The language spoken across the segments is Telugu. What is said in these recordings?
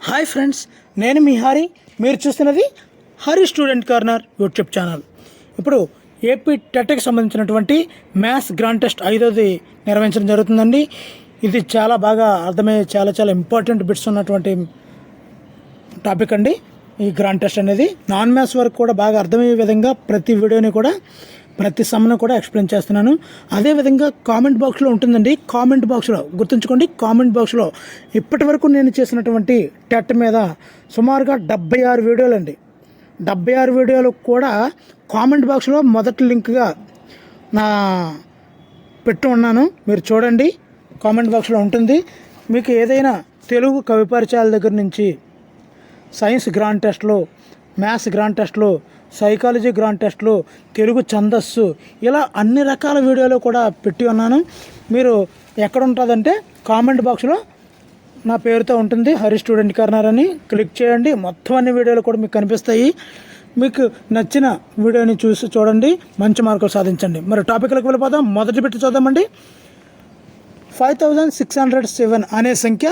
హాయ్ ఫ్రెండ్స్, నేను మీ హరి. మీరు చూస్తున్నది Hari student corner YouTube channel. ఇప్పుడు ఏపీ టెట్కి సంబంధించినటువంటి మ్యాథ్స్ గ్రాండ్ టెస్ట్ 5వది నిర్వహించడం జరుగుతుందండి. ఇది చాలా బాగా అర్థమయ్యే చాలా ఇంపార్టెంట్ బిట్స్ ఉన్నటువంటి టాపిక్ అండి. ఈ గ్రాండ్ టెస్ట్ అనేది నాన్ మ్యాథ్స్ వరకు కూడా బాగా అర్థమయ్యే విధంగా ప్రతి వీడియోని కూడా ప్రతి సమ్ను కూడా ఎక్స్ప్లెయిన్ చేస్తున్నాను. అదేవిధంగా కామెంట్ బాక్స్లో ఉంటుందండి. కామెంట్ బాక్స్లో గుర్తుంచుకోండి, కామెంట్ బాక్స్లో ఇప్పటి వరకు నేను చేసినటువంటి టెట్ మీద సుమారుగా 76 వీడియోలు అండి. 76 వీడియోలు కూడా కామెంట్ బాక్స్లో మొదటి లింక్గా నా పెట్టి ఉన్నాను. మీరు చూడండి, కామెంట్ బాక్స్లో ఉంటుంది. మీకు ఏదైనా తెలుగు కవి పరిచయాల దగ్గర నుంచి సైన్స్ గ్రాండ్ టెస్ట్లు, మ్యాథ్స్ గ్రాండ్ టెస్ట్లు, సైకాలజీ గ్రాండ్ టెస్ట్లు, తెలుగు ఛందస్సు, ఇలా అన్ని రకాల వీడియోలు కూడా పెట్టి ఉన్నాను. మీరు ఎక్కడ ఉంటుందంటే కామెంట్ బాక్స్లో నా పేరుతో ఉంటుంది, హరి స్టూడెంట్ కార్నర్ అని. క్లిక్ చేయండి, మొత్తం అన్ని వీడియోలు కూడా మీకు కనిపిస్తాయి. మీకు నచ్చిన వీడియోని చూసి చూడండి, మంచి మార్కులు సాధించండి. మరి టాపిక్లకు వెళ్ళిపోదాం. మొదటి బిట్ చూద్దామండి. 5607 అనే సంఖ్య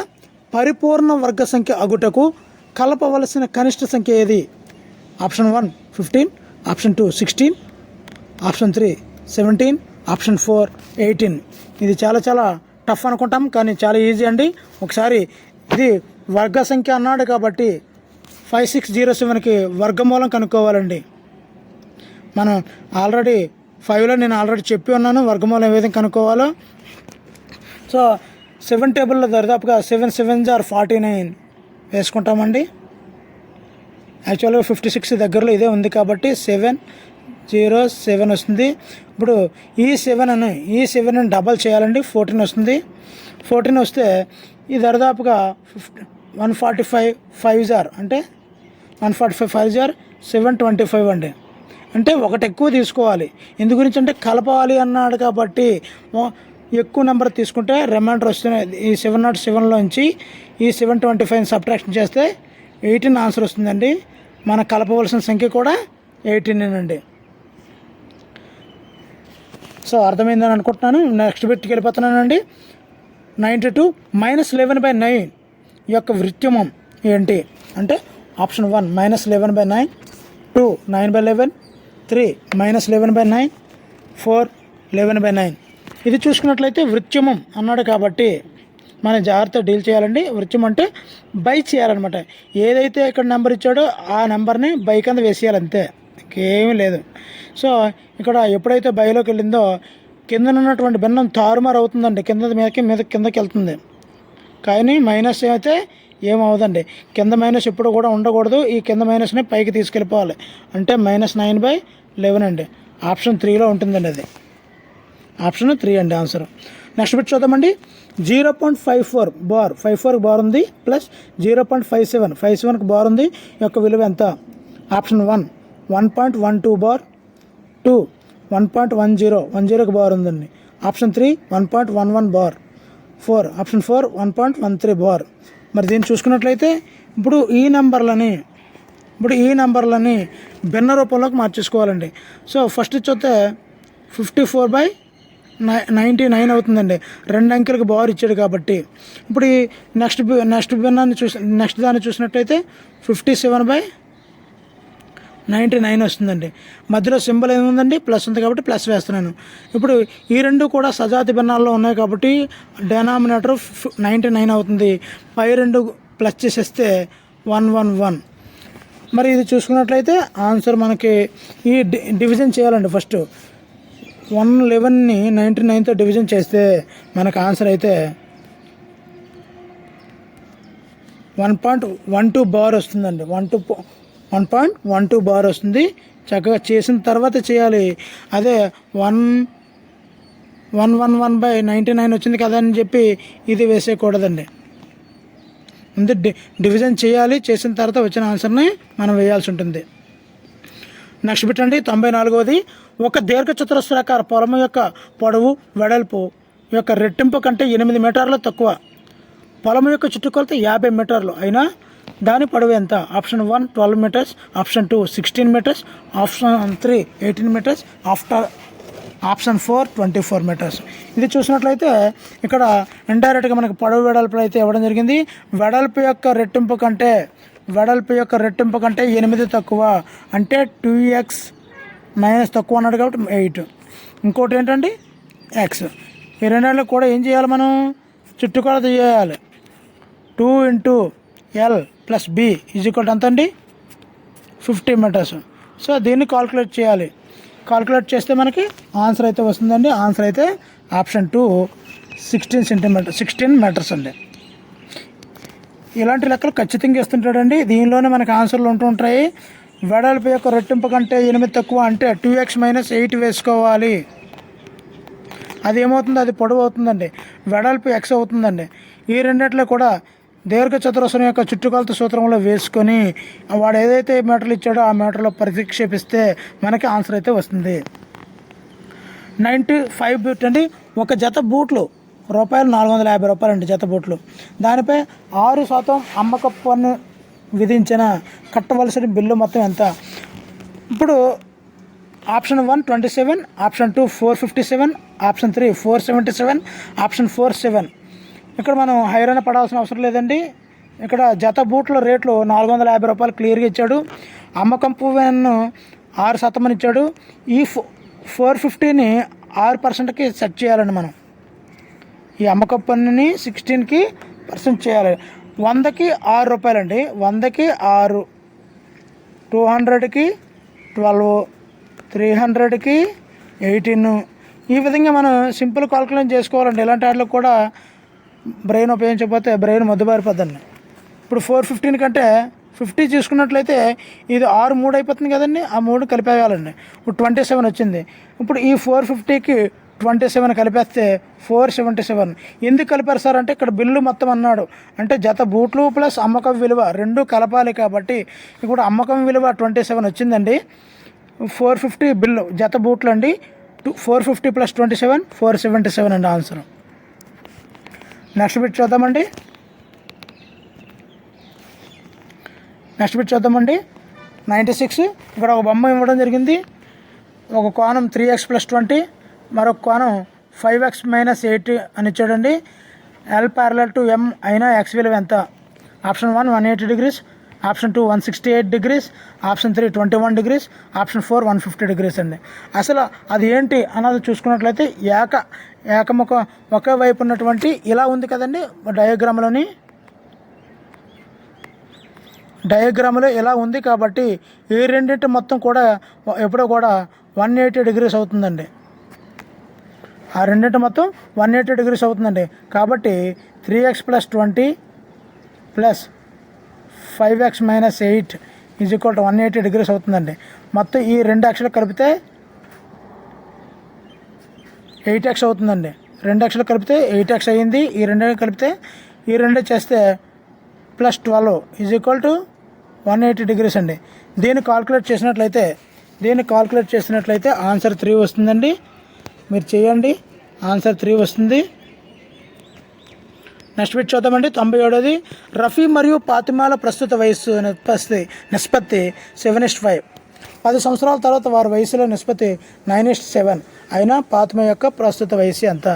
పరిపూర్ణ వర్గ సంఖ్య అగుటకు కలపవలసిన కనిష్ట సంఖ్య ఏది? Option 1 15, option 2 16, option 3 17, option 4 18. ఇది చాలా టఫ్ అనుకుంటాం, కానీ చాలా ఈజీ అండి. ఒకసారి ఇది వర్గ సంఖ్య అన్నాడు కాబట్టి 5607కి వర్గమూలం కనుక్కోవాలండి. మనం ఆల్రెడీ 5లో నేను ఆల్రెడీ చెప్పి ఉన్నాను వర్గమూలం ఏ విధంగా కనుక్కోవాలో. సో 7 టేబుల్లో దాదాపుగా 7 7s are 49 వేసుకుంటామండి. యాక్చువల్గా 56 దగ్గరలో ఇదే ఉంది కాబట్టి 707 వస్తుంది. ఇప్పుడు ఈ 7ని డబల్ చేయాలండి, 14 వస్తుంది. 14 వస్తే ఈ దాదాపుగా 145 5s are అంటే 145 5s are 725 అండి. అంటే ఒకటి ఎక్కువ తీసుకోవాలి. ఎందు గురించి అంటే కలపాలి అన్నాడు కాబట్టి ఎక్కువ నెంబర్ తీసుకుంటే రిమైండర్ వస్తుంది. ఈ 707లోంచి ఈ 725 సబ్ట్రాక్షన్ చేస్తే 18 ఆన్సర్ వస్తుందండి. మన కలపవలసిన సంఖ్య కూడా 18 అండి. సో అర్థమైందని అనుకుంటున్నాను. నెక్స్ట్ బిట్కి వెళ్ళిపోతున్నానండి. 92 -11/9 యొక్క వృత్యమం ఏంటి అంటే ఆప్షన్ 1 -11/9, 2 9/11, 3 -11/9, 4 11/9. ఇది చూసుకున్నట్లయితే వృత్యమం అన్నాడు కాబట్టి మనం జాగ్రత్త డీల్ చేయాలండి. వృత్యం అంటే బై చేయాలన్నమాట. ఏదైతే ఇక్కడ నెంబర్ ఇచ్చాడో ఆ నెంబర్ని బై కింద వేసేయాలి, అంతే, ఇంకేమీ లేదు. సో ఇక్కడ ఎప్పుడైతే బైలోకి వెళ్ళిందో కింద ఉన్నటువంటి భిన్నం తారుమారు అవుతుందండి. కిందకి వెళ్తుంది. కానీ మైనస్ అయితే ఏమవుదండి. కింద మైనస్ ఎప్పుడు కూడా ఉండకూడదు. ఈ కింద మైనస్ని పైకి తీసుకెళ్ళిపోవాలి. అంటే -9/11 అండి. ఆప్షన్ 3లో ఉంటుందండి. అది ఆప్షన్ 3 అండి ఆన్సర్. నెక్స్ట్ బిట్ చూద్దామండి. 0.54 బార్, 54కి బార్ ఉంది, ప్లస్ 0.57, 57కి బార్ ఉంది. యొక్క విలువ ఎంత? ఆప్షన్ 1 1.12 బార్, 2 1.10, 10కి బార్ ఉందండి. Option 3 1.11 bar, 4 option 4 1.13 bar. మరి దీన్ని చూసుకున్నట్లయితే ఇప్పుడు ఈ నెంబర్లని భిన్న రూపంలోకి మార్చేసుకోవాలండి. సో ఫస్ట్ చూస్తే 54/99 అవుతుందండి. 2 అంకెలకు బార్ ఇచ్చాడు కాబట్టి. ఇప్పుడు ఈ నెక్స్ట్ దాన్ని చూసినట్టయితే 57/99 వస్తుందండి. మధ్యలో సింబల్ ఏముందండి? ప్లస్ ఉంది కాబట్టి ప్లస్ వేస్తున్నాను. ఇప్పుడు ఈ రెండు కూడా సజాతి భిన్నాల్లో ఉన్నాయి కాబట్టి డెనామినేటర్ 99 అవుతుంది. పై రెండు ప్లస్ చేసేస్తే 111. మరి ఇది చూసుకున్నట్లయితే ఆన్సర్ మనకి ఈ డివిజన్ చేయాలండి. ఫస్ట్ 111ని 99తో డివిజన్ చేస్తే మనకు ఆన్సర్ అయితే 1.12 బార్ వస్తుందండి. 1.12 బార్ వస్తుంది. చక్కగా చేసిన తర్వాత చేయాలి. అదే 111/99 వచ్చింది కదా అని చెప్పి ఇది వేసేయకూడదండి. ముందు డివిజన్ చేయాలి, చేసిన తర్వాత వచ్చిన ఆన్సర్ని మనం వేయాల్సి ఉంటుంది. నెక్స్ట్ బిట్ అండి. 94వది. ఒక దీర్ఘచతురస్రాకార పొలం యొక్క పొడవు వెడల్పు యొక్క రెట్టింపు కంటే 8 మీటర్లు తక్కువ. పొలం యొక్క చుట్టుకొలత 50 మీటర్లు అయినా దాని పొడవు ఎంత? Option 1 12 metres, option 2 16 metres, option 3 18 metres, option 4 24 metres. ఇది చూసినట్లయితే ఇక్కడ ఇండైరెక్ట్గా మనకు పొడవు వెడల్పు అయితే ఇవ్వడం జరిగింది. వెడల్పు యొక్క రెట్టింపు కంటే 8 తక్కువ, అంటే 2x - తక్కువ అన్నాడు కాబట్టి 8. ఇంకోటి ఏంటంటే ఎక్స్. ఈ రెండేళ్ళకి కూడా ఏం చేయాలి, మనం చుట్టుకొలత చేయాలి. 2 × L + B = ఎంత అండి, 50 మీటర్స్. సో దీన్ని కాల్కులేట్ చేయాలి. కాల్కులేట్ చేస్తే మనకి ఆన్సర్ అయితే వస్తుందండి. ఆన్సర్ అయితే ఆప్షన్ 2 16 మీటర్స్ అండి. ఇలాంటి లెక్కలు ఖచ్చితంగా ఇస్తుంటాడండి. దీనిలోనే మనకి ఆన్సర్లు ఉంటుంటాయి. వెడల్పు యొక్క రెట్టింపు కంటే 8 తక్కువ అంటే 2x - 8 వేసుకోవాలి. అది ఏమవుతుంది, అది పొడవు అవుతుందండి. వెడల్పు x అవుతుందండి. ఈ రెండిట్లో కూడా దీర్ఘ చతురస్రం యొక్క చుట్టుకొలత సూత్రంలో వేసుకొని వాడు ఏదైతే మీటర్లు ఇచ్చాడో ఆ మీటర్లో ప్రతిక్షేపిస్తే మనకి ఆన్సర్ అయితే వస్తుంది. 95 బూట్ అండి. ఒక జత బూట్లు రూపాయలు 450 రూపాయలు అండి జత బూట్లు. దానిపై 6% అమ్మకపు పన్ను విధించిన కట్టవలసిన బిల్లు మొత్తం ఎంత? ఇప్పుడు ఆప్షన్ 1 27, ఆప్షన్ 2 457, ఆప్షన్ 3 477, ఆప్షన్ 4 7. ఇక్కడ మనం హైరాణ పడాల్సిన అవసరం లేదండి. ఇక్కడ జత బూట్ల రేట్లు 450 రూపాయలు క్లియర్గా ఇచ్చాడు. అమ్మకం పువ్వును 6% ఇచ్చాడు. ఈ 450ని 6%కి సెట్ చేయాలండి మనం. ఈ అమ్మకం పన్నుని 16% చేయాలి. 100కి 6 రూపాయలండి. 100కి 6, 200కి 12, 300కి 18. ఈ విధంగా మనం సింపుల్ కాల్కులేషన్ చేసుకోవాలండి. ఇలాంటి వాటికి కూడా బ్రెయిన్ ఉపయోగించకపోతే బ్రెయిన్ మొద్దుబారిపోద్దండి. ఇప్పుడు 415 కంటే 50 చూసుకున్నట్లయితే ఇది 6 3 అయిపోతుంది కదండి. ఆ 3 కలిపేయాలండి. ఇప్పుడు 27 వచ్చింది. ఇప్పుడు ఈ 450కి 27 కలిపేస్తే 477. ఎందుకు కలిపారు సార్ అంటే ఇక్కడ బిల్లు మొత్తం అన్నాడు. అంటే జత బూట్లు ప్లస్ అమ్మకం విలువ 2 కలపాలి కాబట్టి ఇప్పుడు అమ్మకం విలువ 27 వచ్చిందండి. 450 బిల్లు జత బూట్లు అండి. 450 + 27 477 అండి ఆన్సర్. నెక్స్ట్ బిట్ చూద్దామండి. 96. ఇక్కడ ఒక బొమ్మ ఇవ్వడం జరిగింది. ఒక కోణం 3x + 20, మరొక కోణం 5x - 8 అని ఇచ్చాడండి. L = M అయినా x విలువ ఎంత? Option 1 180 degrees, option 2 168 degrees, option 3 21 degrees, option 4 150 degrees అండి. అసలు అది ఏంటి అన్నది చూసుకున్నట్లయితే ఏకముఖ ఒకే వైపు ఉన్నటువంటి ఇలా ఉంది కదండి. డయాగ్రామ్లో ఇలా ఉంది కాబట్టి ఈ రెండింటి మొత్తం కూడా ఎప్పుడో కూడా 180 degrees అవుతుందండి. ఆ రెండింటి మొత్తం 180 degrees అవుతుందండి. కాబట్టి 3x + 20 + 5x - 8 = 180 degrees అవుతుందండి. మొత్తం ఈ రెండు అక్షలు కలిపితే 8x అవుతుందండి. 2 అక్షలు కలిపితే 8x అయ్యింది. ఈ రెండు కలిపితే ఈ రెండు చేస్తే +12 = 180 degrees అండి. దీన్ని కాల్కులేట్ చేసినట్లయితే ఆన్సర్ 3 వస్తుందండి. మీరు చేయండి, ఆన్సర్ 3 వస్తుంది. నెక్స్ట్ బిట్ చూద్దామండి. 97. రఫీ మరియు ఫాతిమాల ప్రస్తుత వయస్సు నిష్పత్తి 7:5. 10 సంవత్సరాల తర్వాత వారి వయసులో నిష్పత్తి 9:7 అయినా ఫాతిమా యొక్క ప్రస్తుత వయసు ఎంత?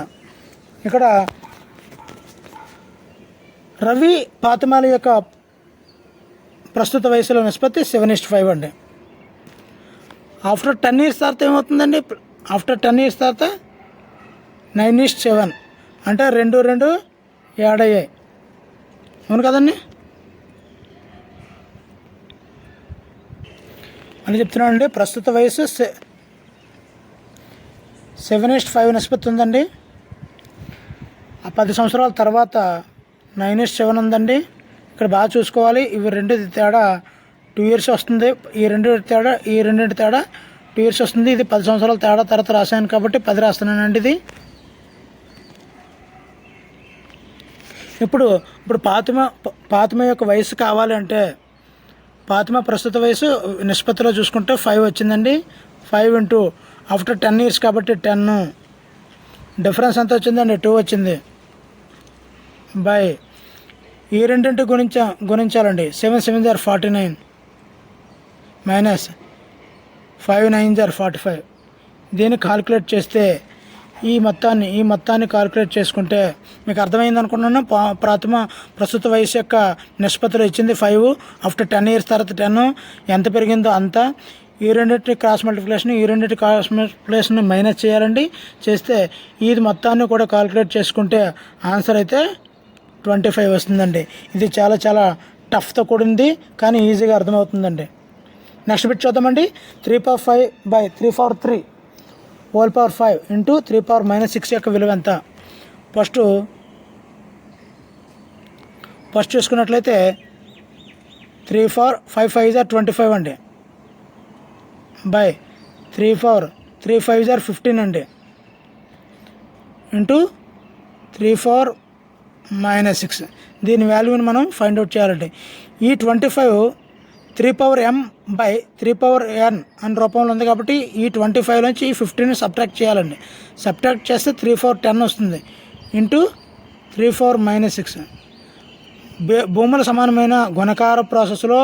ఇక్కడ రవి ఫాతిమాల యొక్క ప్రస్తుత వయసులో నిష్పత్తి 7:5 అండి. ఆఫ్టర్ 10 years తర్వాత ఏమవుతుందండి? ఆఫ్టర్ 10 years తర్వాత 9:7 అంటే 2 యాడ్ అయ్యాయి. అవును కదండి అని చెప్తున్నానండి. ప్రస్తుత వయసు 7:5 నిష్పత్తి ఉందండి. ఆ 10 సంవత్సరాల తర్వాత 9:7 ఉందండి. ఇక్కడ బాగా చూసుకోవాలి. ఇవి రెండు తేడా 2 years వస్తుంది. ఈ రెండింటి తేడా 2 years వస్తుంది. ఇది 10 సంవత్సరాల తేడా తర్వాత రాశాను కాబట్టి 10 రాస్తున్నానండి. ఇది ఇప్పుడు ఫాతిమా యొక్క వయసు కావాలంటే ఫాతిమా ప్రస్తుత వయసు నిష్పత్తిలో చూసుకుంటే 5 వచ్చిందండి. 5 ఆఫ్టర్ 10 years కాబట్టి 10. డిఫరెన్స్ ఎంత వచ్చిందండి? 2 వచ్చింది. బై ఈ రెండింటి గుణించాలండి. 7 7 are 49 - 5 9 are 45. దీన్ని కాలిక్యులేట్ చేస్తే ఈ మొత్తాన్ని కాలిక్యులేట్ చేసుకుంటే మీకు అర్థమైంది అనుకున్నాను. ప్రస్తుత వయసు యొక్క నిష్పత్తిలో ఇచ్చింది 5. ఆఫ్టర్ 10 years తర్వాత 10 ఎంత పెరిగిందో అంత. ఈ రెండింటి క్రాస్ మల్టిప్లికేషన్ మైనస్ చేయాలండి. చేస్తే ఇది మొత్తాన్ని కూడా కాలిక్యులేట్ చేసుకుంటే ఆన్సర్ అయితే 25 వస్తుందండి. ఇది చాలా చాలా టఫ్తో కూడింది కానీ ఈజీగా అర్థమవుతుందండి. నెక్స్ట్ బిట్ చూద్దామండి. 3/5/3/3 హోల్ పవర్ 5 ఇంటూ 3/-6 యొక్క విలువ ఎంత? ఫస్ట్ చూసుకున్నట్లయితే 3/5 5 25 అండి, బై 3 5 15 అండి, ఇంటూ 3/-6. దీని వాల్యూని మనం ఫైండ్ అవుట్ చేయాలండి. ఈ 25 3/m/3/n అని రూపంలో ఉంది కాబట్టి ఈ 25 నుంచి ఈ 15 సబ్ట్రాక్ట్ చేయాలండి. సబ్ట్రాక్ట్ చేస్తే 3/10 వస్తుంది, ఇంటూ 3/-6. భూముల సమానమైన గుణకార ప్రాసెస్లో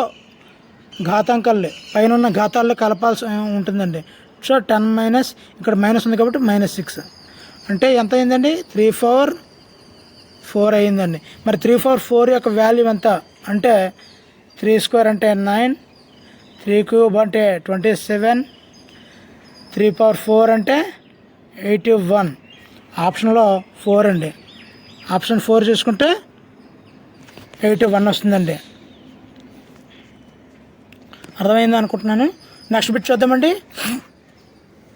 ఘాతాంకాలు పైన ఉన్న ఘాతాల్లో కలపాల్సి ఉంటుందండి. సో 10 ఇక్కడ మైనస్ ఉంది కాబట్టి -6 అంటే ఎంత అయిందండి? 3/4 అయిందండి. మరి 3/4 యొక్క వాల్యూ ఎంత అంటే 3² అంటే 9, 3³ అంటే 27, 3/4 అంటే 81. ఆప్షన్లో 4 అండి. ఆప్షన్ 4 చూసుకుంటే 81 వస్తుందండి. అర్థమైంది అనుకుంటున్నాను. నెక్స్ట్ బిట్ చూద్దామండి.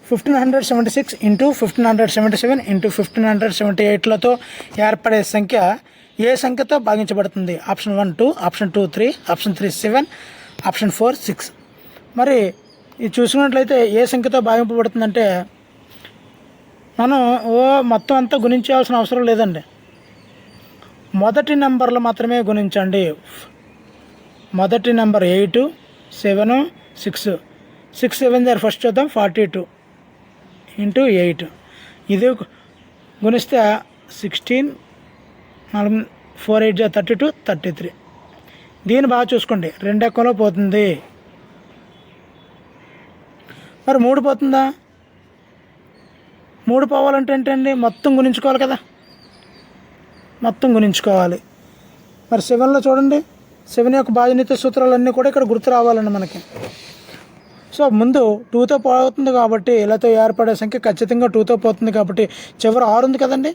1576 ఇంటూ 1577 ఇంటూ 1578లతో ఏర్పడే సంఖ్య ఏ సంఖ్యతో భాగించబడుతుంది? Option 1 2, option 2 3, option 3 7, option 4 6. మరి ఇది చూసుకున్నట్లయితే ఏ సంఖ్యతో భాగింపబడుతుందంటే మనం మొత్తం అంతా గుణించాల్సిన అవసరం లేదండి. మొదటి నెంబర్లు మాత్రమే గుణించండి. మొదటి నెంబర్ 8 7 6. 6 7 దగ్గర ఫస్ట్ చూద్దాం. 42 ఇంటూ 8 ఇది గుణిస్తే 16 4 8 32 33. దీన్ని బాగా చూసుకోండి, 2 ఎక్కలో పోతుంది. మరి 3 పోతుందా? 3 పోవాలంటే ఏంటండి? మొత్తం గుణించుకోవాలి కదా, మొత్తం గుణించుకోవాలి. మరి 7లో చూడండి, 7 యొక్క బాధ్యత సూత్రాలన్నీ కూడా ఇక్కడ గుర్తు రావాలండి మనకి. సో ముందు 2తో పోతుంది కాబట్టి ఇలాతో ఏర్పడే సంఖ్య ఖచ్చితంగా 2తో పోతుంది కాబట్టి చివరి 6 ఉంది కదండి.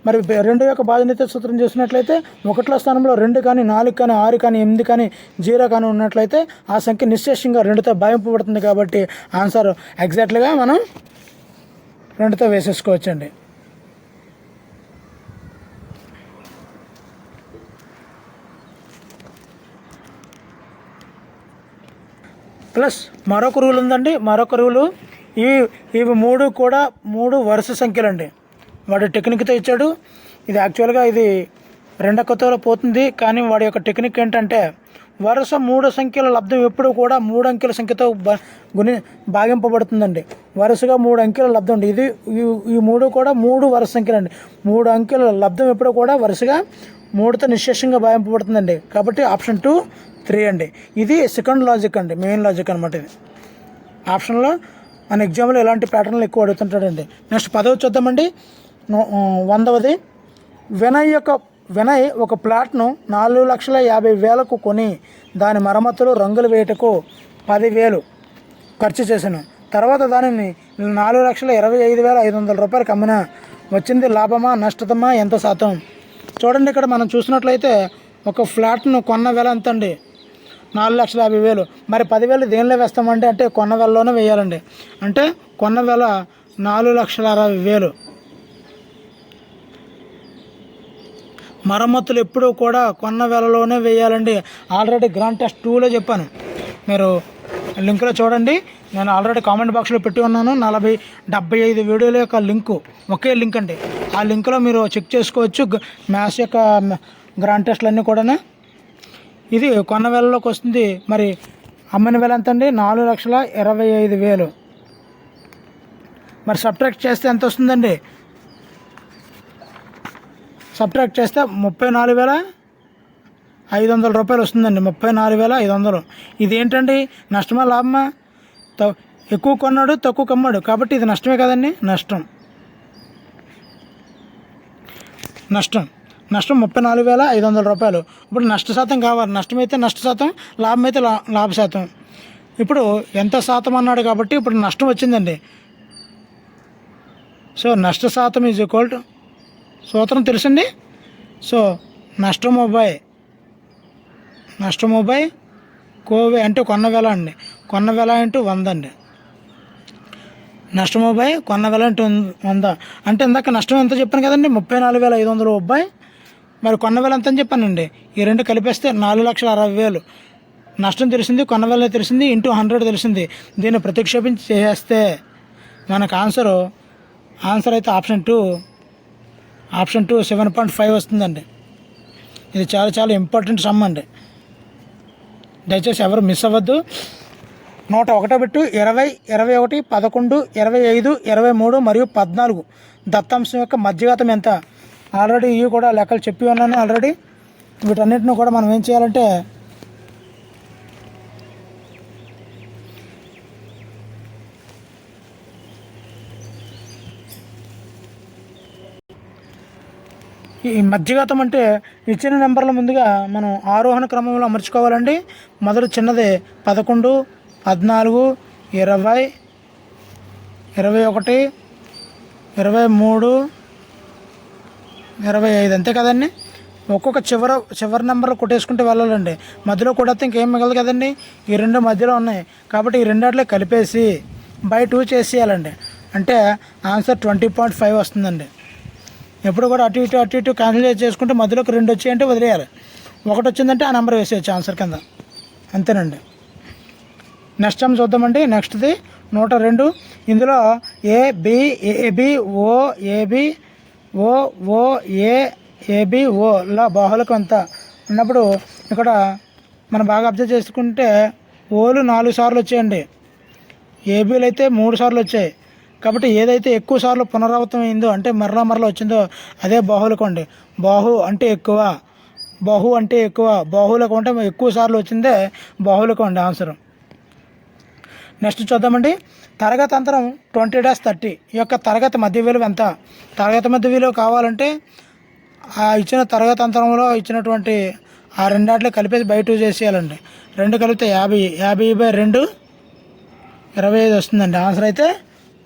మరి 2 యొక్క బాధ్యత సూత్రం చూసినట్లయితే 1ల స్థానంలో 2 కానీ 4 కానీ 6 కానీ 8 కానీ 0 కానీ ఉన్నట్లయితే ఆ సంఖ్య నిశ్శేషంగా 2తో భాగింపబడుతుంది కాబట్టి ఆన్సర్ ఎగ్జాక్ట్లీగా మనం 2తో వేసేసుకోవచ్చండి. ప్లస్ మరొక రూల్ ఉందండి. మరొక రూలు ఇవి 3 కూడా 3 వరుస సంఖ్యలండి. వాడు టెక్నిక్తో ఇచ్చాడు. ఇది యాక్చువల్గా ఇది 2 అంకెతో పోతుంది కానీ వాడి యొక్క టెక్నిక్ ఏంటంటే వరుస 3 సంఖ్యల లబ్ధం ఎప్పుడు కూడా 3 అంకెల సంఖ్యతో భాగింపబడుతుందండి. వరుసగా 3 అంకెల లబ్ధం అండి. ఈ 3 కూడా 3 వరుస సంఖ్యలండి. 3 అంకెల లబ్ధం ఎప్పుడు కూడా వరుసగా 3తో నిశ్శేషంగా భాగింపబడుతుందండి. కాబట్టి ఆప్షన్ 2 3 అండి. ఇది సెకండ్ లాజిక్ అండి, మెయిన్ లాజిక్ అనమాట. ఇది ఆప్షన్లో మన ఎగ్జామ్లో ఇలాంటి ప్యాటర్న్లు ఎక్కువ అడుగుతుంటాడండి. నెక్స్ట్ 10వ చూద్దామండి. 100వది. వినయ్ ఒక ప్లాట్ను 4,50,000కు కొని దాని మరమ్మతులు రంగులు వేయటకు 10,000 ఖర్చు చేశాను. తర్వాత దానిని 4,25,500 రూపాయలకు అమ్మినా వచ్చింది లాభమా నష్టమా ఎంత శాతం? చూడండి, ఇక్కడ మనం చూసినట్లయితే ఒక ఫ్లాట్ను కొన్న వెల ఎంత అండి? 4,50,000. మరి 10,000 దేనిలో వేస్తామంటే అంటే కొన్న వెలలోనే వేయాలండి. అంటే కొన్న వెల 4,60,000. మరమ్మతులు ఎప్పుడూ కూడా కొన్న వెలలోనే వేయాలండి. ఆల్రెడీ గ్రాండ్ టెస్ట్ 2లో చెప్పాను, మీరు లింక్లో చూడండి. నేను ఆల్రెడీ కామెంట్ బాక్స్లో పెట్టి ఉన్నాను. 75 వీడియోల యొక్క లింకు ఒకే లింక్ అండి. ఆ లింక్లో మీరు చెక్ చేసుకోవచ్చు మ్యాథ్స్ యొక్క గ్రాండ్ టెస్ట్లు అన్నీ కూడా. ఇది కొన్న వేలలోకి వస్తుంది. మరి అమ్మిన వేల ఎంత అండి? 4,25,000. మరి సబ్ట్రాక్ట్ చేస్తే ఎంత వస్తుందండి? సబ్ట్రాక్ట్ చేస్తే 34,500 రూపాయలు వస్తుందండి. 34,500. ఇది ఏంటండి, నష్టమా లాభమా? ఎక్కువ కొన్నాడు తక్కువ కమ్మాడు, కాబట్టి ఇది నష్టమే కదండి. నష్టం నష్టం నష్టం 34,500 రూపాయలు. ఇప్పుడు నష్ట శాతం కావాలి. నష్టమైతే నష్ట శాతం, లాభం అయితే లాభ శాతం. ఇప్పుడు ఎంత శాతం అన్నాడు కాబట్టి ఇప్పుడు నష్టం వచ్చిందండి. సో నష్ట శాతం ఈజ్ ఈక్వల్ టు, సూత్రం తెలుసండి. సో నష్టము బై కోవే అంటే కొన్న వెల అండి. కొన్న వెల ఇంటూ 100 అండి. నష్టము బై కొన్న వెల ఇంటూ 100 అంటే ఇందాక నష్టం ఎంత చెప్పాను కదండి, 34,500 బై మరి కొన్న వెల ఎంత అని చెప్పానండి. ఈ రెండు కలిపేస్తే 4,60,000 నష్టం తెలిసింది, కొన్న వెల తెలిసింది, ఇంటూ 100 తెలిసింది. దీన్ని ప్రతిక్షేపించి చేసేస్తే మనకు ఆన్సర్ అయితే ఆప్షన్ టూ 7.5 వస్తుందండి. ఇది చాలా చాలా ఇంపార్టెంట్ సమ్ అండి. దయచేసి ఎవరు మిస్ అవ్వద్దు. 101 బిట్టు 20, 21, 11, 25, 23 మరియు 14 దత్తాంశం యొక్క మధ్యఘాతం ఎంత? ఆల్రెడీ ఇవి కూడా లెక్కలు చెప్పి ఉన్నాను ఆల్రెడీ. వీటన్నిటిని కూడా మనం ఏం చేయాలంటే ఈ మధ్యఘాతం అంటే ఇచ్చిన నెంబర్ల ముందుగా మనం ఆరోహణ క్రమంలో అమర్చుకోవాలండి. మొదటి చిన్నది 11, 14, 20, 21, 23, 25 అంతే కదండి. ఒక్కొక్క చివరి నెంబర్లు కొట్టేసుకుంటూ వెళ్ళాలండి. మధ్యలో కొడితే ఇంకేం మిగలదు కదండి. ఈ రెండు మధ్యలో ఉన్నాయి కాబట్టి ఈ రెండాట్లో కలిపేసి బై 2 చేసేయాలండి. అంటే ఆన్సర్ 20.5 వస్తుందండి. ఎప్పుడు కూడా అటు ఇటు క్యాన్సిల్ చేసుకుంటే మధ్యలోకి 2 వచ్చాయంటే వదిలేయాలి. 1 వచ్చిందంటే ఆ నెంబర్ వేసేయచ్చు ఆన్సర్ కింద. అంతేనండి. నెక్స్ట్ టైం చూద్దామండి. నెక్స్ట్ది 102. ఇందులో ఏబి ఓల బాహులకు ఎంత ఉన్నప్పుడు ఇక్కడ మనం బాగా అబ్జర్వ్ చేసుకుంటే ఓలు 4 సార్లు వచ్చాయండి, ఏబీలు అయితే 3 సార్లు వచ్చాయి. కాబట్టి ఏదైతే ఎక్కువ సార్లు పునరావృతం అయిందో అంటే మరలా వచ్చిందో అదే బాహులకు అండి. బాహు అంటే ఎక్కువ, బాహులకు అంటే ఎక్కువ సార్లు వచ్చిందే బాహులకు అండి ఆన్సర్. నెక్స్ట్ చూద్దామండి. తరగతి అంతరం 20-30 ఈ యొక్క తరగతి మధ్య విలువ ఎంత? తరగతి మధ్య విలువ కావాలంటే ఆ ఇచ్చిన తరగతి అంతరంలో ఇచ్చినటువంటి ఆ రెండాట్లో కలిపేసి బై 2 చేసేయాలండి. 2 కలిపితే 50/2 25 వస్తుందండి. ఆన్సర్ అయితే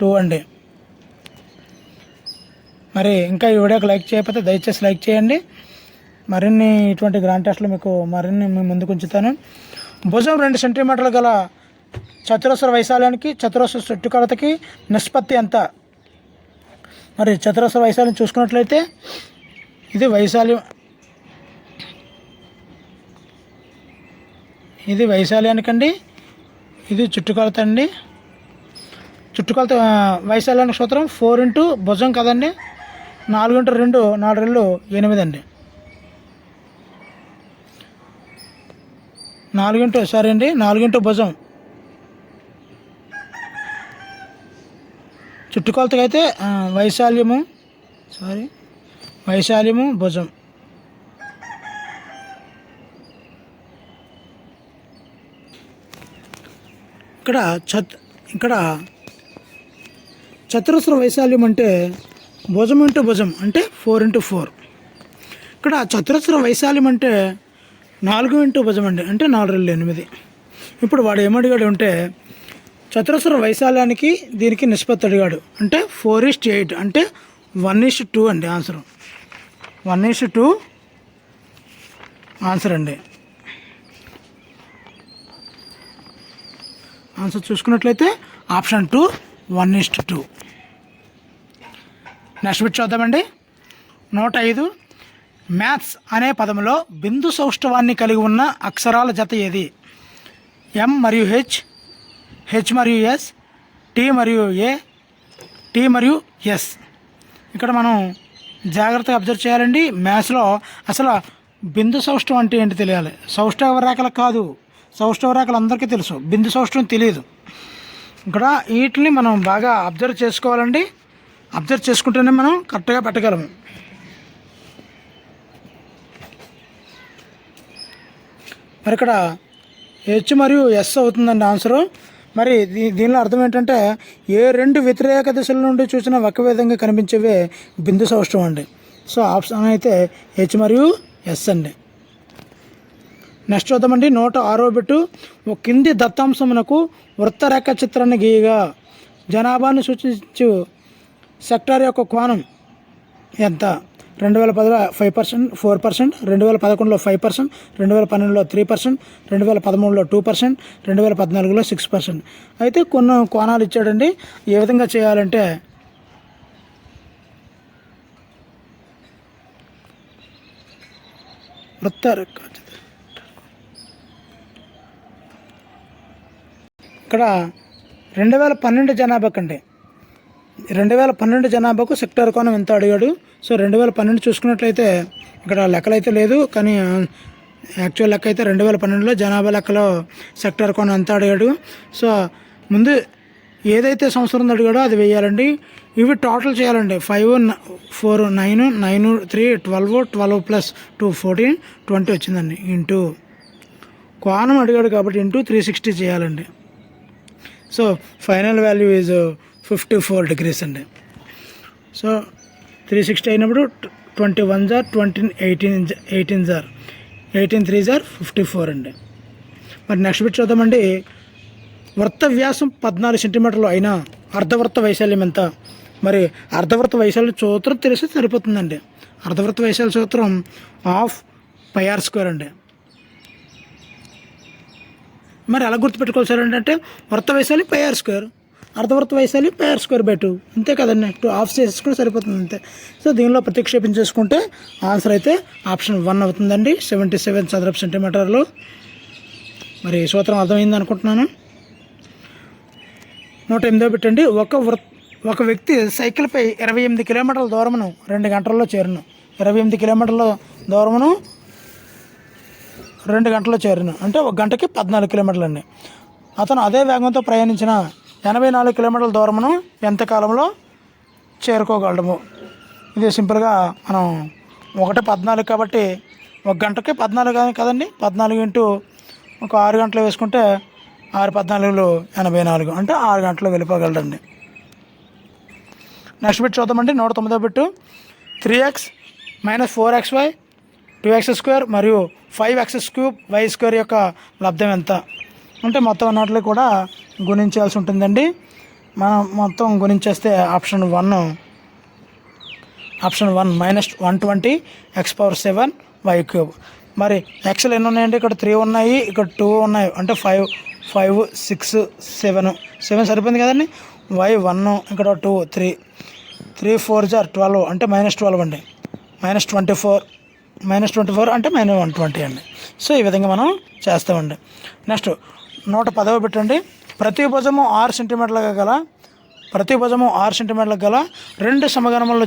2 అండి. మరి ఇంకా ఈ వీడియోకి లైక్ చేయకపోతే దయచేసి లైక్ చేయండి. మరిన్ని ఇటువంటి గ్రాండ్ టెస్ట్లు మీ ముందుకు ఉంచుతాను. భుజం 2 సెంటీమీటర్లు గల చతురస్ర వైశాల్యానికి చతురస్ర చుట్టుకొలతకి నిష్పత్తి ఎంత? మరి చతురస్ర వైశాల్యం చూసుకున్నట్లయితే ఇది వైశాల్యానికండి, ఇది చుట్టుకొలత అండి. చుట్టుకొలత వైశాల్యానికి సూత్రం 4 ఇంటూ భుజం కదండి. 4 ఇంటూ 2 4 8 అండి. 4 ఇంటూ భుజం. చుట్టుకొలతకి అయితే వైశాల్యము భుజం. ఇక్కడ చతురస్ర వైశాల్యం అంటే భుజం ఇంటూ భుజం అంటే 4 ఇంటూ 4. ఇక్కడ చతురస్ర వైశాల్యం అంటే 4 ఇంటూ భుజం అండి అంటే 4 8. ఇప్పుడు వాడు ఏమడిగాడు అంటే చతురస్ర వైశాల్యానికి దీనికి నిష్పత్తి అడిగాడు. అంటే 4:8 అంటే 1:2 అండి ఆన్సర్. 1:2 ఆన్సర్ అండి. ఆన్సర్ చూసుకున్నట్లయితే ఆప్షన్ 2 1:2. నెక్స్ట్ బిట్ చూద్దామండి. 105. మ్యాథ్స్ అనే పదంలో బిందు సౌష్ఠవాన్ని కలిగి ఉన్న అక్షరాల జత ఏది? ఎం మరియు హెచ్, హెచ్ మరియు ఎస్, టీ మరియు ఏ, టీ మరియు ఎస్. ఇక్కడ మనం జాగ్రత్తగా అబ్జర్వ్ చేయాలండి. మ్యాథ్స్లో అసలు బిందు సౌష్ఠవం అంటే ఏంటి తెలియాలి. సౌష్ఠవ రేఖలు కాదు, సౌష్ఠవ రేఖలు అందరికీ తెలుసు, బిందు సౌష్ఠవం తెలియదు. ఇక్కడ వీటిని మనం బాగా అబ్జర్వ్ చేసుకోవాలండి. అబ్జర్వ్ చేసుకుంటేనే మనం కరెక్ట్గా పెట్టగలము. మరి ఇక్కడ హెచ్ మరియు ఎస్ అవుతుందండి ఆన్సరు. మరి దీనిలో అర్థం ఏంటంటే ఏ రెండు వ్యతిరేక దిశల నుండి చూసినా ఒక విధంగా కనిపించేవే బిందు సౌష్టవం అండి. సో ఆప్షన్ అయితే హెచ్ మరియు ఎస్ అండి. నెక్స్ట్ చూద్దామండి. 106వ బిట్టు. కింది దత్తాంశమునకు వృత్తరేఖ చిత్రాన్ని గీయగా జనాభాను సూచించు సెక్టార్ యొక్క కోణం ఎంత? 2010లో 5%, 4%, 2011లో 5%, 2012లో 3%, 2013లో 2%, 2014లో 6%. అయితే కొన్ని కోణాలు ఇచ్చాడండి. ఏ విధంగా చేయాలంటే వృత్తరేఖ ఇక్కడ 2012 జనాభా కంటే 2012 జనాభాకు సెక్టార్ కోణం ఎంత అడిగాడు. సో 2012 చూసుకున్నట్లయితే ఇక్కడ లెక్కలైతే లేదు, కానీ యాక్చువల్ లెక్క అయితే 2012లో జనాభా లెక్కలో సెక్టార్ కోణం ఎంత అడిగాడు. సో ముందు ఏదైతే సంవత్సరం అడిగాడో అది వేయాలండి. ఇవి టోటల్ చేయాలండి. 5, 4, 9, 9, 3, 12, 12 + 2 14, 20 వచ్చిందండి. ఇంటూ కోణం అడిగాడు కాబట్టి ఇంటూ 360 చేయాలండి. So final value is 54 degrees అండి. సో 360 అయినప్పుడు 21 * 20, 18 3 * 54 అండి. మరి నెక్స్ట్ బిట్ చూద్దామండి. వృత్త వ్యాసం 14 సెంటీమీటర్లు అయినా అర్ధవృత్త వైశాల్యం ఎంత? మరి అర్ధవృత్త వైశాల్యం సూత్రం తెలిసి సరిపోతుందండి. అర్ధవృత్త వైశాల్య సూత్రం ½ πr² అండి. మరి ఎలా గుర్తుపెట్టుకోవాలి సార్ అంటే వృత్త వైశాల్యం πr², అర్ధవృత్త వైశాల్యం πr²/2 అంతే కదండి. 2 ½ చేసుకుంటే సరిపోతుంది అంతే. సో దీనిలో ప్రతిక్షేపించేసుకుంటే ఆన్సర్ అయితే ఆప్షన్ 1 అవుతుందండి. 77 చదరపు సెంటీమీటర్లు. మరి సూత్రం అర్థమైంది అనుకుంటున్నాను. 108వ బిట్ అండి. ఒక వ్యక్తి సైకిల్పై 28 కిలోమీటర్ల దూరమును 2 గంటల్లో చేరును. 28 కిలోమీటర్ల దూరమును 2 గంటల్లో చేరును అంటే ఒక గంటకి 14 కిలోమీటర్లు అండి. అతను అదే వేగంతో ప్రయాణించిన 84 కిలోమీటర్ల దూరమును ఎంత కాలంలో చేరుకోగలము? ఇది సింపుల్గా మనం 1/14 కాబట్టి ఒక గంటకి 14 కదండి. 14 ఇంటూ ఒక 6 గంటలు వేసుకుంటే 6 × 14 84 అంటే 6 గంటలు వెళ్ళిపోగలడండి. నెక్స్ట్ బిట్ చూద్దామండి. 109వ బిట్టు. 3x - 4xy 2x² మరియు 5x³ y² యొక్క లబ్ధం ఎంత? అంటే మొత్తం అన్నట్లు కూడా గుణించాల్సి ఉంటుందండి. మనం మొత్తం గుణించేస్తే ఆప్షన్ 1 -120 x⁻7 y³. మరి ఎక్స్లు ఎన్ని ఉన్నాయండి? ఇక్కడ 3 ఉన్నాయి, ఇక్కడ 2 ఉన్నాయి, అంటే 5, 6, 7 సరిపోయింది కదండి. y1 ఇక్కడ 2, 3, 4 * 12 అంటే -12 అండి. -24 అంటే -120 అండి. సో ఈ విధంగా మనం చేస్తామండి. నెక్స్ట్ 110వ బిట్ అండి. ప్రతి భుజము 6 సెంటీమీటర్లుగా గల 2 సమగణములను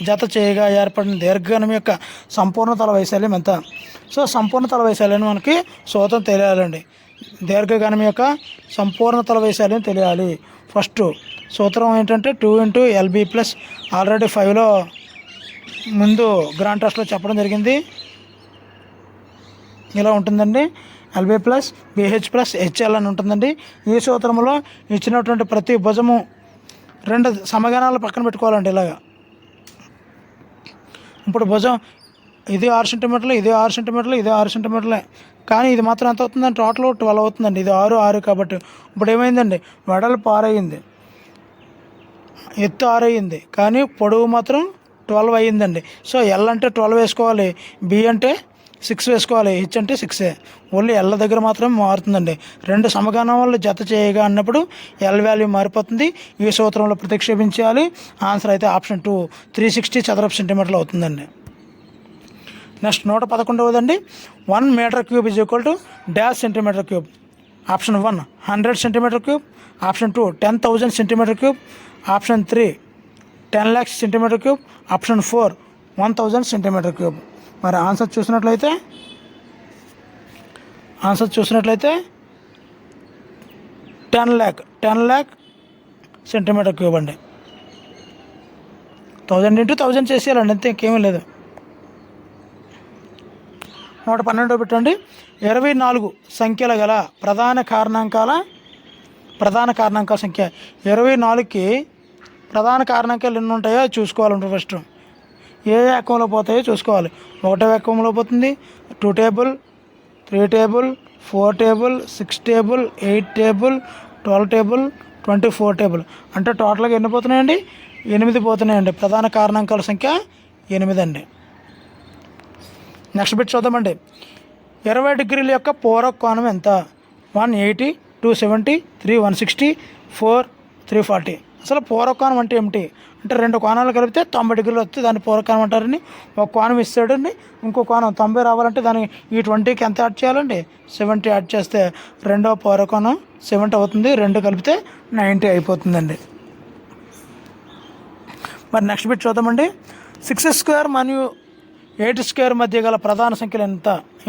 జత చేయగా ఏర్పడిన దీర్ఘగణం యొక్క సంపూర్ణ తల వైశాల్యం ఎంత? సో సంపూర్ణ తల వైశాల్యం మనకి సూత్రం తెలియాలండి. దీర్ఘగణం యొక్క సంపూర్ణ తల వైశాల్యం తెలియాలి. ఫస్ట్ సూత్రం ఏంటంటే 2 × LB + ఆల్రెడీ 5లో ముందు గ్రాండ్ టెస్ట్లో చెప్పడం జరిగింది. ఇలా ఉంటుందండి. LB + BH + HL అని ఉంటుందండి. ఈ సూత్రంలో ఇచ్చినటువంటి ప్రతి భుజము 2 సమగణాలు పక్కన పెట్టుకోవాలండి. ఇలాగా ఇప్పుడు భుజం ఇది 6 సెంటీమీటర్లు, ఇది 6 సెంటీమీటర్లు, ఇది 6 సెంటీమీటర్లే, కానీ ఇది మాత్రం ఎంత అవుతుందండి? టోటల్ 12 అవుతుందండి. ఇది 6 కాబట్టి ఇప్పుడు ఏమైందండి? వెడల్పు 6 అయ్యింది, ఎత్తు 6 అయ్యింది, కానీ పొడవు మాత్రం 12 అయ్యిందండి. సో L అంటే 12 వేసుకోవాలి, B అంటే 6 వేసుకోవాలి, H అంటే 6. ఓన్లీ L దగ్గర మాత్రమే మారుతుందండి. 2 సమగణాలు జత చేయగా అన్నప్పుడు L వాల్యూ మారిపోతుంది. ఈ సూత్రంలో ప్రతిక్షేపించాలి. ఆన్సర్ అయితే ఆప్షన్ 2 360 చదరపు సెంటీమీటర్లు అవుతుందండి. నెక్స్ట్ 111వదండి. 1 metre cube = dash centimetre cube. Option 1 100 centimetre cube, option 2 10,000 centimetre cube, option 3 10 lakhs centimetre cube, option 4 1000 centimetre cube. మరి ఆన్సర్ చూసినట్లయితే 10 lakh సెంటీమీటర్ క్యూబ్ అండి. 1000 × 1000 చేసేయాలండి, అంతే, ఇంకేమీ లేదు. 112 పెట్టండి. 24 సంఖ్యల గల ప్రధాన కారణాంకాల ప్రధాన కారణాంకాల సంఖ్య 24కి ప్రధాన కారణాంకాలు ఎన్ని ఉంటాయో చూసుకోవాలి. ఫస్ట్ ఏ ఏకంలో పోతాయో చూసుకోవాలి. 1వ ఏకంలో పోతుంది, 2 table, 3 table, 4 table, 6 table, 8 table, 12 table, 24 table. అంటే టోటల్గా ఎన్ని పోతున్నాయండి? 8 పోతున్నాయండి. ప్రధాన కారణాంకాల సంఖ్య 8 అండి. నెక్స్ట్ బిట్ చూద్దామండి. 20 డిగ్రీల యొక్క పూరక కోణం ఎంత? 180, 270, 160, 340. అసలు పూరక కోణం అంటే ఏమిటి అంటే 2 కోణాలు కలిపితే 90 డిగ్రీలు వస్తే దాన్ని పూరక కోణం అంటారండి. ఒక కోణం ఇస్తాడండి, ఇంకో కోణం 90 రావాలంటే దానికి ఈ 20కి ఎంత యాడ్ చేయాలండి? 70 యాడ్ చేస్తే రెండవ పూరక కోణం 70 అవుతుంది. 2 కలిపితే 90 అయిపోతుందండి. మరి నెక్స్ట్ బిట్ చూద్దామండి. 6² మరియు 8² మధ్య గల ప్రధాన సంఖ్యలు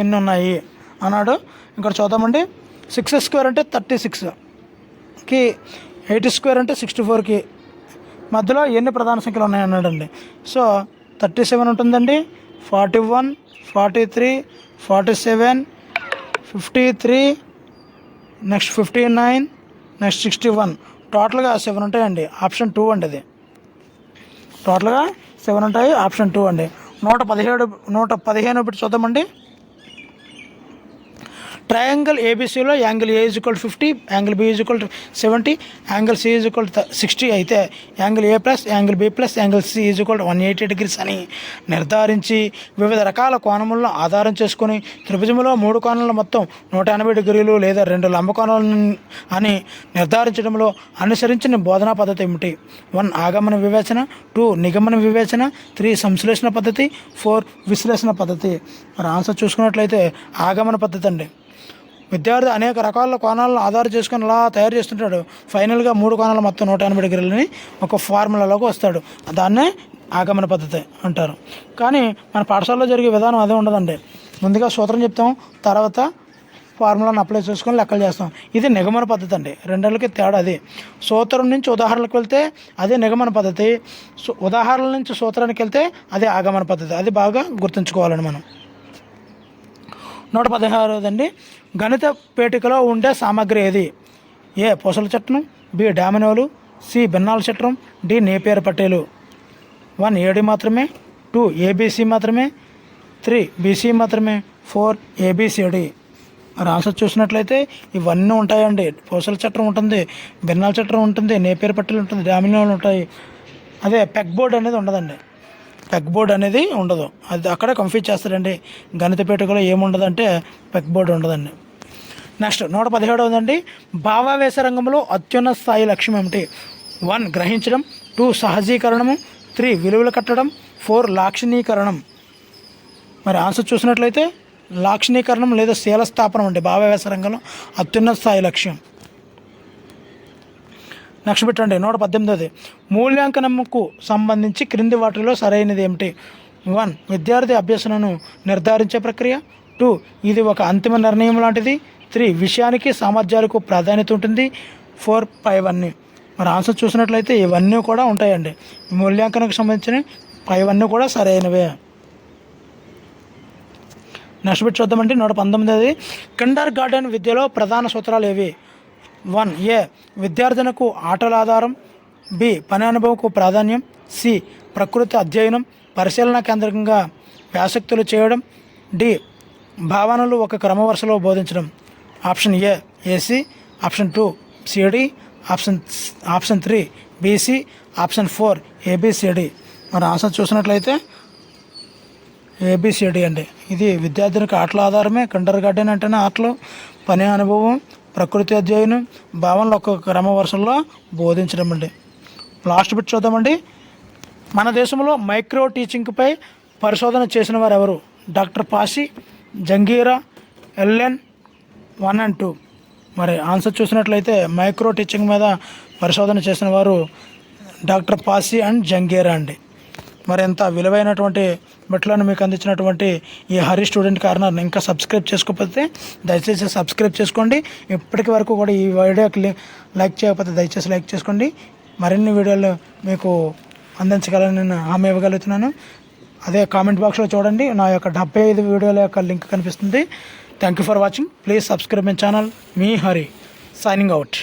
ఎన్ని ఉన్నాయి అన్నాడు. ఇక్కడ చూద్దామండి. 6² అంటే 36కి, 8² అంటే 64కి మధ్యలో ఎన్ని ప్రధాన సంఖ్యలు ఉన్నాయి అన్నాడండి. సో 37 ఉంటుందండి, 41, 43, 47, 53, నెక్స్ట్ 59, నెక్స్ట్ 61. టోటల్గా 7 ఉంటాయండి. ఆప్షన్ 2 అండి. అది టోటల్గా 7 ఉంటాయి. ఆప్షన్ 2 అండి. 115 బిట్ చూద్దామండి. ట్రయాంగిల్ ఏబీసీలో angle A = 50, angle B = 70, angle C = 60 అయితే angle A plus, angle B plus, angle C = 180 degrees అని నిర్ధారించి వివిధ రకాల కోణములను ఆధారం చేసుకొని త్రిభుజంలో 3 కోణాల మొత్తం 180 డిగ్రీలు లేదా 2 లంబ కోణాలు అని నిర్ధారించడంలో అనుసరించిన బోధనా పద్ధతి ఏమిటి? 1 ఆగమన వివేచన, 2 నిగమన వివేచన, 3 సంశ్లేషణ పద్ధతి, 4 విశ్లేషణ పద్ధతి. మరి ఆన్సర్ చూసుకున్నట్లయితే ఆగమన పద్ధతి అండి. విద్యార్థి అనేక రకాల కోణాలను ఆధారం చేసుకొని అలా తయారు చేస్తుంటాడు. ఫైనల్గా 3 కోణాలు మొత్తం 180 డిగ్రీలని ఒక ఫార్ములాలోకి వస్తాడు. దాన్నే ఆగమన పద్ధతి అంటారు. కానీ మన పాఠశాలలో జరిగే విధానం అదే ఉండదండి. ముందుగా సూత్రం చెప్తాం, తర్వాత ఫార్ములాను అప్లై చేసుకొని లెక్కలు చేస్తాం. ఇది నిగమన పద్ధతి అండి. రెండేళ్ళకి తేడా అది. సూత్రం నుంచి ఉదాహరణకు వెళ్తే అదే నిగమన పద్ధతి, ఉదాహరణల నుంచి సూత్రానికి వెళ్తే అదే ఆగమన పద్ధతి. అది బాగా గుర్తుంచుకోవాలండి మనం. 116 అండి. గణిత పేటికలో ఉండే సామాగ్రి ఏది? ఏ పూసల చట్టం, బి డామినోలు, సి భిన్నాల చట్టం, డి నేపియర్ పట్టేలు. 1 ఏడి మాత్రమే, 2 ఏబిసి మాత్రమే, 3 బీసీ మాత్రమే, 4 ఏబిసిడి. మరి ఆన్సర్ చూసినట్లయితే ఇవన్నీ ఉంటాయండి. పూసల చట్టం ఉంటుంది, భిన్నాల చట్టం ఉంటుంది, నేపియర్ పట్టేలు ఉంటుంది, డామినోలు ఉంటాయి. అదే పెగ్ బోర్డ్ అనేది ఉండదండి. పెగ్ బోర్డ్ అనేది ఉండదు. అది అక్కడే కన్ఫ్యూజ్ చేస్తారండి. గణిత పేటికలో ఏముండదంటే పెగ్ బోర్డు ఉండదండి. నెక్స్ట్ 117 అండి. భావావేశ రంగంలో అత్యున్నత స్థాయి లక్ష్యం ఏమిటి? 1 గ్రహించడం, 2 సహజీకరణము, 3 విలువలు కట్టడం, 4 లాక్షణీకరణం. మరి ఆన్సర్ చూసినట్లయితే లాక్షణీకరణం లేదా శీలస్థాపనం అండి భావావేశ రంగంలో అత్యున్నత స్థాయి లక్ష్యం. నెక్స్ట్ పెట్టండి. 118 మూల్యాంకనంకు సంబంధించి క్రింది వాటిలో సరైనది ఏమిటి? 1 విద్యార్థి అభ్యసనను నిర్ధారించే ప్రక్రియ, 2 ఇది ఒక అంతిమ నిర్ణయం లాంటిది, 3 విషయానికి సామర్థ్యాలకు ప్రాధాన్యత ఉంటుంది, 4 పైవన్నీ. మరి ఆన్సర్ చూసినట్లయితే ఇవన్నీ కూడా ఉంటాయండి. మూల్యాంకనంకు సంబంధించిన పైవన్నీ కూడా సరైనవే. నెక్స్ట్ బిట్ చూద్దామండి. 119 కిండర్ గార్డెన్ విద్యలో ప్రధాన సూత్రాలు ఏవి? 1 ఏ విద్యార్థులకు ఆటల ఆధారం, బి పని అనుభవంకు ప్రాధాన్యం, సి ప్రకృతి అధ్యయనం పరిశీలన కేంద్రంగా వ్యాసక్తులు చేయడం, డి భావనలు ఒక క్రమ వరుసలో బోధించడం. Option A AC, option 2 CD, option 3 BC, option 4 ABCD. మరి ఆన్సర్ చూసినట్లయితే ఏబిసిడి అండి. ఇది విద్యార్థులకు ఆటల ఆధారమే. కిండర్ గార్డెన్ అంటేనే ఆటలు, పని అనుభవం, ప్రకృతి అధ్యయనం, భావనలు ఒక క్రమ వరుసల్లో బోధించడం అండి. లాస్ట్ బిట్ చూద్దామండి. మన దేశంలో మైక్రో టీచింగ్పై పరిశోధన చేసిన వారు ఎవరు? Doctor Pasi, Jangira, LN 1 and 2. మరి ఆన్సర్ చూసినట్లయితే మైక్రో టీచింగ్ మీద పరిశోధన చేసిన వారు డాక్టర్ పాసి అండ్ జంగీరా అండి. మరి ఎంత విలువైనటువంటి బిట్లను మీకు అందించినటువంటి ఈ హరి స్టూడెంట్ కార్నర్ని ఇంకా సబ్స్క్రైబ్ చేసుకోకపోతే దయచేసి సబ్స్క్రైబ్ చేసుకోండి. ఇప్పటికి వరకు కూడా ఈ వీడియోకి లైక్ చేయకపోతే దయచేసి లైక్ చేసుకోండి. మరిన్ని వీడియోలు మీకు అందించగలని నేను హామీ ఇవ్వగలుగుతున్నాను. అదే కామెంట్ బాక్స్లో చూడండి, నా యొక్క 75 వీడియోల యొక్క లింక్ కనిపిస్తుంది. Thank you for watching. Please subscribe my channel. Me Hari signing out.